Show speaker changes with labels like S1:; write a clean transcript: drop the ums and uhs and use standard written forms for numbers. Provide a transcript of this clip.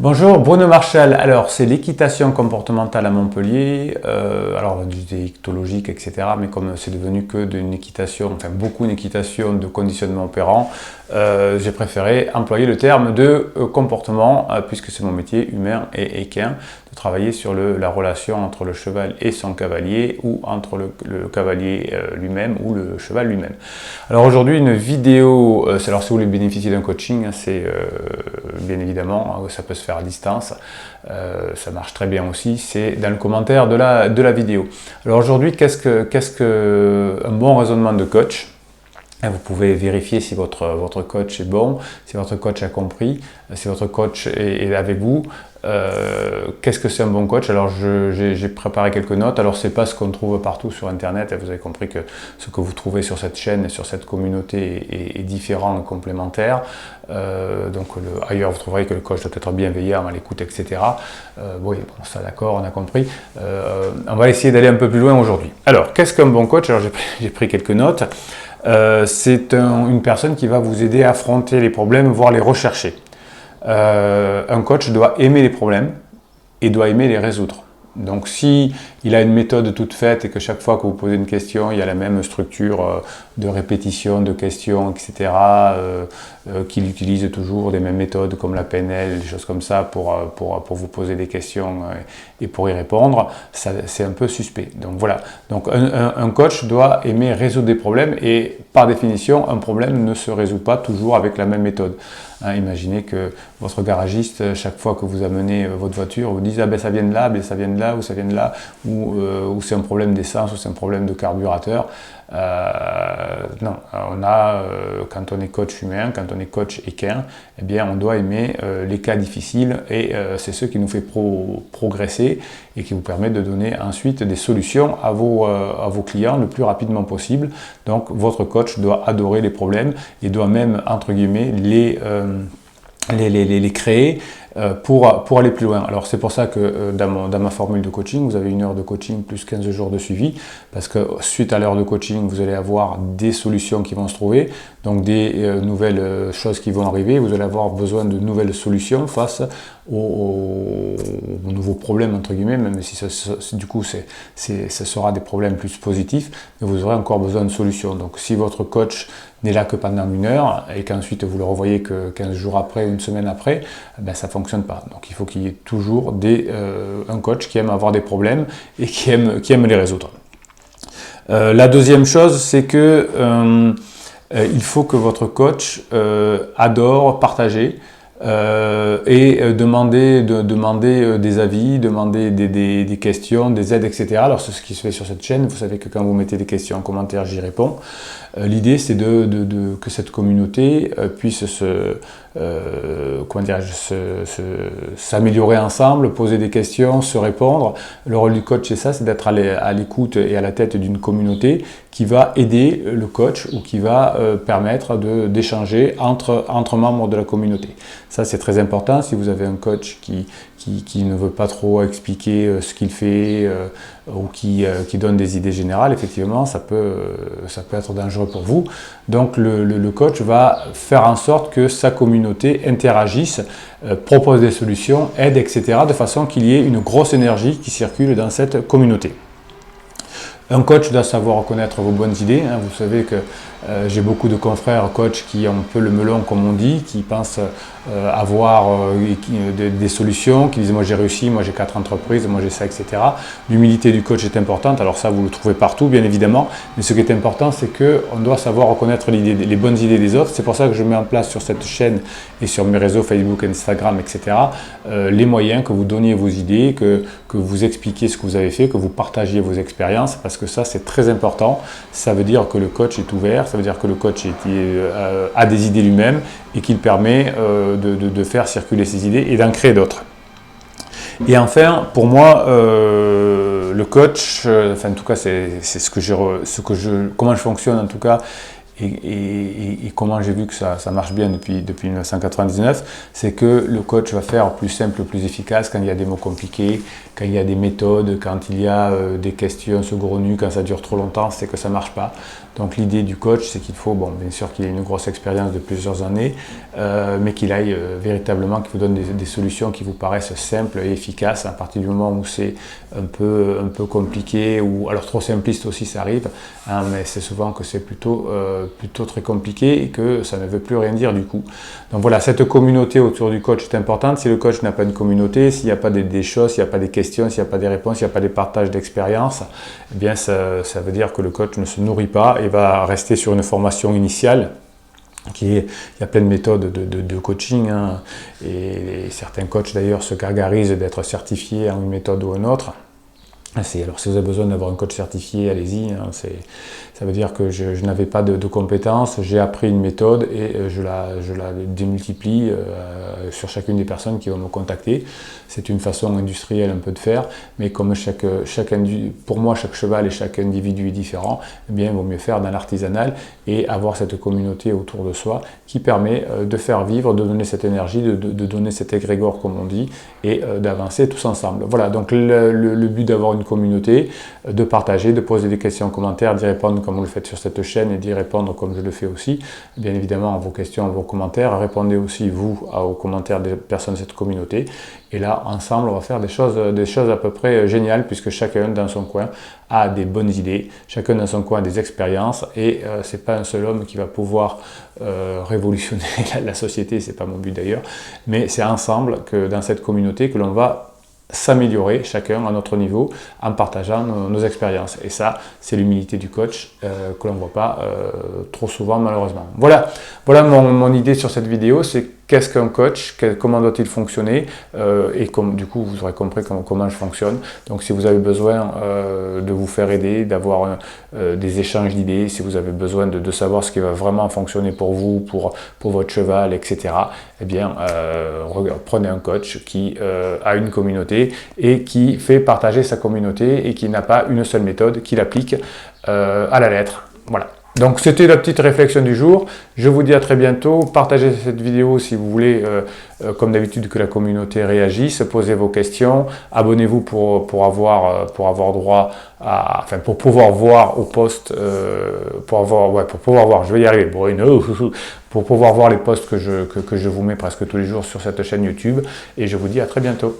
S1: Bonjour, Bruno Marchal. Alors, c'est l'équitation comportementale à Montpellier. Alors, on disait éctologique, etc. Mais comme c'est devenu que d'une équitation, enfin beaucoup une équitation de conditionnement opérant, j'ai préféré employer le terme de comportement, puisque c'est mon métier humain et équin, de travailler sur la relation entre le cheval et son cavalier, ou entre le cavalier lui-même ou le cheval lui-même. Alors aujourd'hui, une vidéo, alors si vous voulez bénéficier d'un coaching, c'est bien évidemment, ça peut se faire à distance, ça marche très bien aussi, c'est dans le commentaire de la vidéo. Alors aujourd'hui, qu'est-ce que un bon raisonnement de coach? Vous pouvez vérifier si votre coach est bon, si votre coach a compris, si votre coach est avec vous. Qu'est-ce que c'est un bon coach? Alors j'ai préparé quelques notes. Alors c'est pas ce qu'on trouve partout sur internet, vous avez compris que ce que vous trouvez sur cette chaîne et sur cette communauté est différent et complémentaire. Donc ailleurs vous trouverez que le coach doit être bienveillant, à l'écoute, etc. Oui, bon, ça d'accord, on a compris. On va essayer d'aller un peu plus loin aujourd'hui. Alors qu'est-ce qu'un bon coach? Alors j'ai pris quelques notes. C'est une personne qui va vous aider à affronter les problèmes, voire les rechercher. Un coach doit aimer les problèmes et doit aimer les résoudre. Donc si il a une méthode toute faite et que chaque fois que vous posez une question, il y a la même structure de répétition, de questions, etc., qu'il utilise toujours des mêmes méthodes comme la PNL, des choses comme ça pour vous poser des questions et pour y répondre, c'est un peu suspect. Donc voilà, donc un coach doit aimer résoudre des problèmes et par définition, un problème ne se résout pas toujours avec la même méthode. Imaginez que votre garagiste, chaque fois que vous amenez votre voiture, vous dise « Ah ben ça vient de là, ben ça vient de là, ou ça vient de là », ou c'est un problème d'essence, ou c'est un problème de carburateur. Non, quand on est coach humain, quand on est coach équin, eh bien on doit aimer les cas difficiles et c'est ce qui nous fait progresser et qui vous permet de donner ensuite des solutions à vos clients le plus rapidement possible. Donc votre coach doit adorer les problèmes et doit même, entre guillemets, les créer pour aller plus loin. Alors c'est pour ça que dans ma formule de coaching, vous avez 1 heure de coaching plus 15 jours de suivi, parce que suite à l'heure de coaching, vous allez avoir des solutions qui vont se trouver, donc des nouvelles choses qui vont arriver, vous allez avoir besoin de nouvelles solutions face aux nouveaux problèmes, entre guillemets, même si du coup ce sera des problèmes plus positifs, mais vous aurez encore besoin de solutions. Donc si votre coach n'est là que pendant 1 heure et qu'ensuite vous le revoyez que 15 jours après, 1 semaine après, ben ça ne fonctionne pas. Donc il faut qu'il y ait toujours un coach qui aime avoir des problèmes et qui aime les résoudre. La deuxième chose, c'est que il faut que votre coach adore partager et demander des avis, demander des questions, des aides, etc. Alors c'est ce qui se fait sur cette chaîne. Vous savez que quand vous mettez des questions en commentaire, j'y réponds. L'idée c'est que cette communauté puisse s'améliorer ensemble, poser des questions, se répondre. Le rôle du coach, c'est ça, c'est d'être à l'écoute et à la tête d'une communauté qui va aider le coach ou qui va permettre d'échanger entre membres de la communauté. Ça, c'est très important. Si vous avez un coach qui ne veut pas trop expliquer ce qu'il fait ou qui donne des idées générales, effectivement, ça peut être dangereux pour vous. Donc, le coach va faire en sorte que sa communauté interagisse, propose des solutions, aide, etc., de façon qu'il y ait une grosse énergie qui circule dans cette communauté. Un coach doit savoir reconnaître vos bonnes idées. Vous savez que j'ai beaucoup de confrères coachs qui ont un peu le melon, comme on dit, qui pensent avoir des solutions, qui disent « moi j'ai réussi, moi j'ai 4 entreprises, moi j'ai ça, etc. » L'humilité du coach est importante. Alors ça, vous le trouvez partout, bien évidemment. Mais ce qui est important, c'est qu'on doit savoir reconnaître les bonnes idées des autres. C'est pour ça que je mets en place sur cette chaîne et sur mes réseaux Facebook, Instagram, etc. Les moyens que vous donniez vos idées, que vous expliquiez ce que vous avez fait, que vous partagiez vos expériences, parce que ça, c'est très important. Ça veut dire que le coach est ouvert, ça veut dire que le coach a des idées lui-même et qu'il permet de faire circuler ses idées et d'en créer d'autres. Et enfin, pour moi, le coach, enfin en tout cas, c'est comment je fonctionne en tout cas, et comment j'ai vu que ça marche bien depuis 1999, c'est que le coach va faire plus simple, plus efficace quand il y a des mots compliqués, quand il y a des méthodes, quand il y a des questions saugrenues, quand ça dure trop longtemps, c'est que ça ne marche pas. Donc l'idée du coach, c'est qu'il faut, bon, bien sûr qu'il ait une grosse expérience de plusieurs années, mais qu'il aille véritablement, qu'il vous donne des solutions qui vous paraissent simples et efficaces. À partir du moment où c'est un peu compliqué, ou alors trop simpliste aussi, ça arrive, hein, mais c'est souvent que c'est plutôt très compliqué et que ça ne veut plus rien dire du coup. Donc voilà, cette communauté autour du coach est importante. Si le coach n'a pas une communauté, s'il n'y a pas des choses, s'il n'y a pas des questions, s'il n'y a pas des réponses, s'il n'y a pas des partages d'expérience, eh bien ça veut dire que le coach ne se nourrit pas et va rester sur une formation initiale. Il y a plein de méthodes de coaching, hein, et certains coachs d'ailleurs se gargarisent d'être certifiés en une méthode ou une autre. Alors si vous avez besoin d'avoir un coach certifié, allez-y, hein, ça veut dire que je n'avais pas de compétences, j'ai appris une méthode et je la démultiplie sur chacune des personnes qui vont me contacter. C'est une façon industrielle un peu de faire, mais comme pour moi chaque cheval et chaque individu est différent, eh bien il vaut mieux faire dans l'artisanal et avoir cette communauté autour de soi qui permet de faire vivre, de donner cette énergie, de donner cet égrégore comme on dit, et d'avancer tous ensemble. Voilà, donc le but d'avoir une communauté, de partager, de poser des questions en commentaire, d'y répondre comme vous le faites sur cette chaîne et d'y répondre comme je le fais aussi. Bien évidemment, à vos questions, à vos commentaires, répondez aussi vous aux commentaires des personnes de cette communauté. Et là, ensemble, on va faire des choses à peu près géniales puisque chacun dans son coin a des bonnes idées, chacun dans son coin a des expériences et c'est pas un seul homme qui va pouvoir révolutionner la société, c'est pas mon but d'ailleurs, mais c'est ensemble que dans cette communauté que l'on va s'améliorer chacun à notre niveau en partageant nos expériences. Et ça, c'est l'humilité du coach que l'on ne voit pas trop souvent malheureusement. Voilà mon idée sur cette vidéo, c'est qu'est-ce qu'un coach, comment doit-il fonctionner et du coup vous aurez compris comment je fonctionne. Donc si vous avez besoin de vous faire aider, d'avoir des échanges d'idées, si vous avez besoin de savoir ce qui va vraiment fonctionner pour vous, pour votre cheval, etc., eh bien prenez un coach qui a une communauté et qui fait partager sa communauté et qui n'a pas une seule méthode, qu'il applique à la lettre. Voilà. Donc c'était la petite réflexion du jour. Je vous dis à très bientôt. Partagez cette vidéo si vous voulez, comme d'habitude, que la communauté réagisse. Posez vos questions. Abonnez-vous pour avoir droit à, enfin pour pouvoir voir au post, pour pouvoir voir. Je vais y arriver. Bruno, pour pouvoir voir les posts que je vous mets presque tous les jours sur cette chaîne YouTube. Et je vous dis à très bientôt.